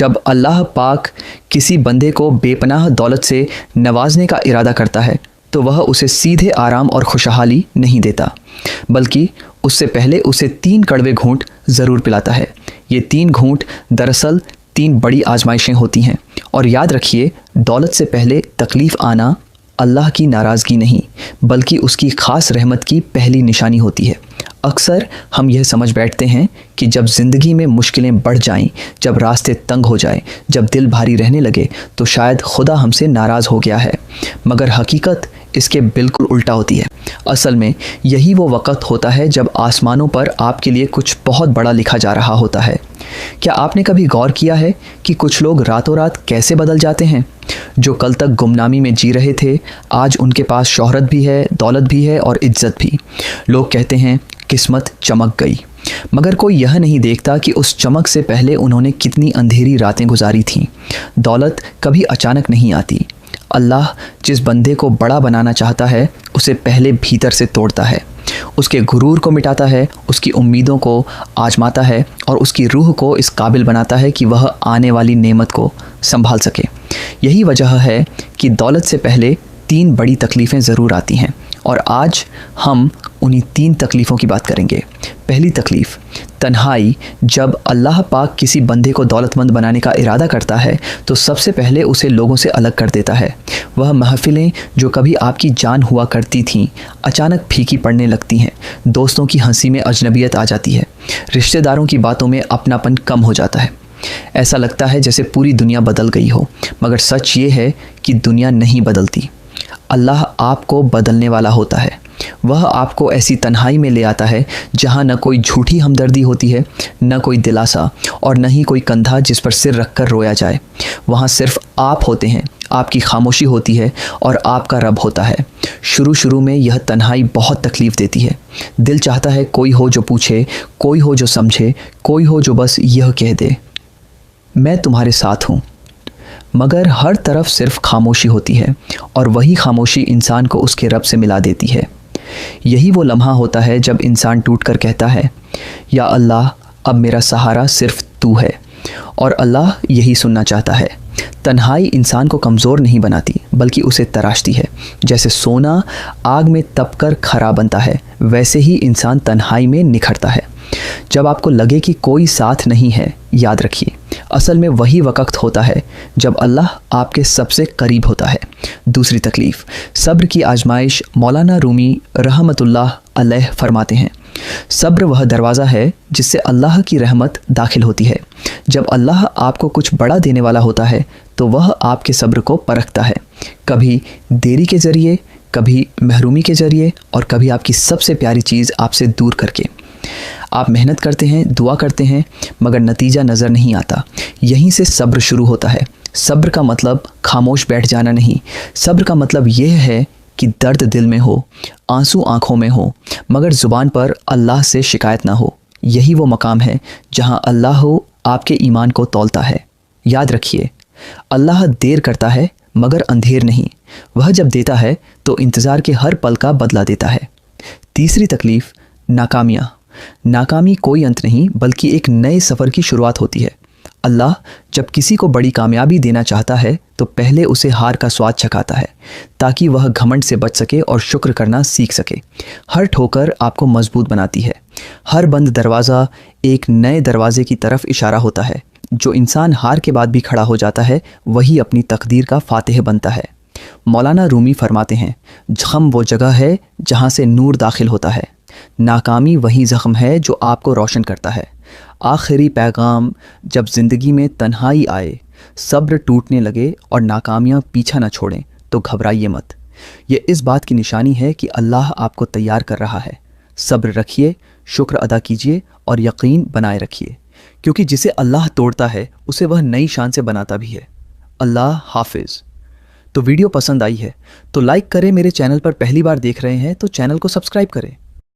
जब अल्लाह पाक किसी बंदे को बेपनाह दौलत से नवाजने का इरादा करता है तो वह उसे सीधे आराम और खुशहाली नहीं देता, बल्कि उससे पहले उसे 3 कड़वे घूंट ज़रूर पिलाता है। ये 3 घूंट दरअसल 3 बड़ी आजमाइशें होती हैं। और याद रखिए, दौलत से पहले तकलीफ़ आना अल्लाह की नाराज़गी नहीं, बल्कि उसकी ख़ास रहमत की पहली निशानी होती है। अक्सर हम यह समझ बैठते हैं कि जब ज़िंदगी में मुश्किलें बढ़ जाएं, जब रास्ते तंग हो जाएं, जब दिल भारी रहने लगे तो शायद खुदा हमसे नाराज़ हो गया है, मगर हकीकत इसके बिल्कुल उल्टा होती है। असल में यही वो वक़्त होता है जब आसमानों पर आपके लिए कुछ बहुत बड़ा लिखा जा रहा होता है। क्या आपने कभी गौर किया है कि कुछ लोग रातों रात कैसे बदल जाते हैं? जो कल तक गुमनामी में जी रहे थे, आज उनके पास शोहरत भी है, दौलत भी है और इज्जत भी। लोग कहते हैं किस्मत चमक गई, मगर कोई यह नहीं देखता कि उस चमक से पहले उन्होंने कितनी अंधेरी रातें गुजारी थीं। दौलत कभी अचानक नहीं आती। अल्लाह जिस बंदे को बड़ा बनाना चाहता है उसे पहले भीतर से तोड़ता है, उसके गुरूर को मिटाता है, उसकी उम्मीदों को आजमाता है और उसकी रूह को इस काबिल बनाता है कि वह आने वाली नेमत को संभाल सके। यही वजह है कि दौलत से पहले 3 बड़ी तकलीफ़ें ज़रूर आती हैं, और आज हम उन्हीं 3 तकलीफ़ों की बात करेंगे। पहली तकलीफ़ तन्हाई। जब अल्लाह पाक किसी बंदे को दौलतमंद बनाने का इरादा करता है तो सबसे पहले उसे लोगों से अलग कर देता है। वह महफ़िलें जो कभी आपकी जान हुआ करती थीं अचानक फीकी पड़ने लगती हैं। दोस्तों की हंसी में अजनबियत आ जाती है, रिश्तेदारों की बातों में अपनापन कम हो जाता है। ऐसा लगता है जैसे पूरी दुनिया बदल गई हो, मगर सच ये है कि दुनिया नहीं बदलती। अल्लाह आपको बदलने वाला होता है। वह आपको ऐसी तन्हाई में ले आता है जहाँ न कोई झूठी हमदर्दी होती है, न कोई दिलासा, और न ही कोई कंधा जिस पर सिर रखकर रोया जाए। वहाँ सिर्फ आप होते हैं, आपकी खामोशी होती है और आपका रब होता है। शुरू में यह तन्हाई बहुत तकलीफ़ देती है। दिल चाहता है कोई हो जो पूछे, कोई हो जो समझे, कोई हो जो बस यह कह दे, मैं तुम्हारे साथ हूँ। मगर हर तरफ सिर्फ खामोशी होती है, और वही खामोशी इंसान को उसके रब से मिला देती है। यही वो लम्हा होता है जब इंसान टूट कर कहता है, या अल्लाह, अब मेरा सहारा सिर्फ तू है। और अल्लाह यही सुनना चाहता है। तन्हाई इंसान को कमज़ोर नहीं बनाती, बल्कि उसे तराशती है। जैसे सोना आग में तप कर खरा बनता है, वैसे ही इंसान तन्हाई में निखरता है। जब आपको लगे कि कोई साथ नहीं है, याद रखिए, असल में वही वक्त होता है जब अल्लाह आपके सबसे करीब होता है। दूसरी तकलीफ़ सब्र की आजमाइश। मौलाना रूमी रहमतुल्लाह अलैह फरमाते हैं, सब्र वह दरवाज़ा है जिससे अल्लाह की रहमत दाखिल होती है। जब अल्लाह आपको कुछ बड़ा देने वाला होता है तो वह आपके सब्र को परखता है, कभी देरी के ज़रिए, कभी महरूमी के ज़रिए, और कभी आपकी सबसे प्यारी चीज़ आपसे दूर करके। आप मेहनत करते हैं, दुआ करते हैं, मगर नतीजा नज़र नहीं आता। यहीं से सब्र शुरू होता है। सब्र का मतलब खामोश बैठ जाना नहीं। सब्र का मतलब यह है कि दर्द दिल में हो, आंसू आंखों में हो, मगर ज़ुबान पर अल्लाह से शिकायत ना हो। यही वो मकाम है जहां अल्लाह आपके ईमान को तौलता है। याद रखिए, अल्लाह देर करता है मगर अंधेर नहीं। वह जब देता है तो इंतज़ार के हर पल का बदला देता है। तीसरी तकलीफ़ नाकामियाँ। नाकामी कोई अंत नहीं, बल्कि एक नए सफ़र की शुरुआत होती है। अल्लाह जब किसी को बड़ी कामयाबी देना चाहता है तो पहले उसे हार का स्वाद चखाता है, ताकि वह घमंड से बच सके और शुक्र करना सीख सके। हर ठोकर आपको मजबूत बनाती है। हर बंद दरवाज़ा एक नए दरवाजे की तरफ इशारा होता है। जो इंसान हार के बाद भी खड़ा हो जाता है, वही अपनी तकदीर का फातिह बनता है। मौलाना रूमी फरमाते हैं, ज़ख्म वो जगह है जहाँ से नूर दाखिल होता है। नाकामी वही ज़ख्म है जो आपको रोशन करता है। आखिरी पैगाम, जब ज़िंदगी में तन्हाई आए, सब्र टूटने लगे और नाकामियाँ पीछा न छोड़ें तो घबराइए मत। ये इस बात की निशानी है कि अल्लाह आपको तैयार कर रहा है। सब्र रखिए, शुक्र अदा कीजिए और यकीन बनाए रखिए, क्योंकि जिसे अल्लाह तोड़ता है उसे वह नई शान से बनाता भी है। अल्लाह हाफिज़। तो वीडियो पसंद आई है तो लाइक करें। मेरे चैनल पर पहली बार देख रहे हैं तो चैनल को सब्सक्राइब करें।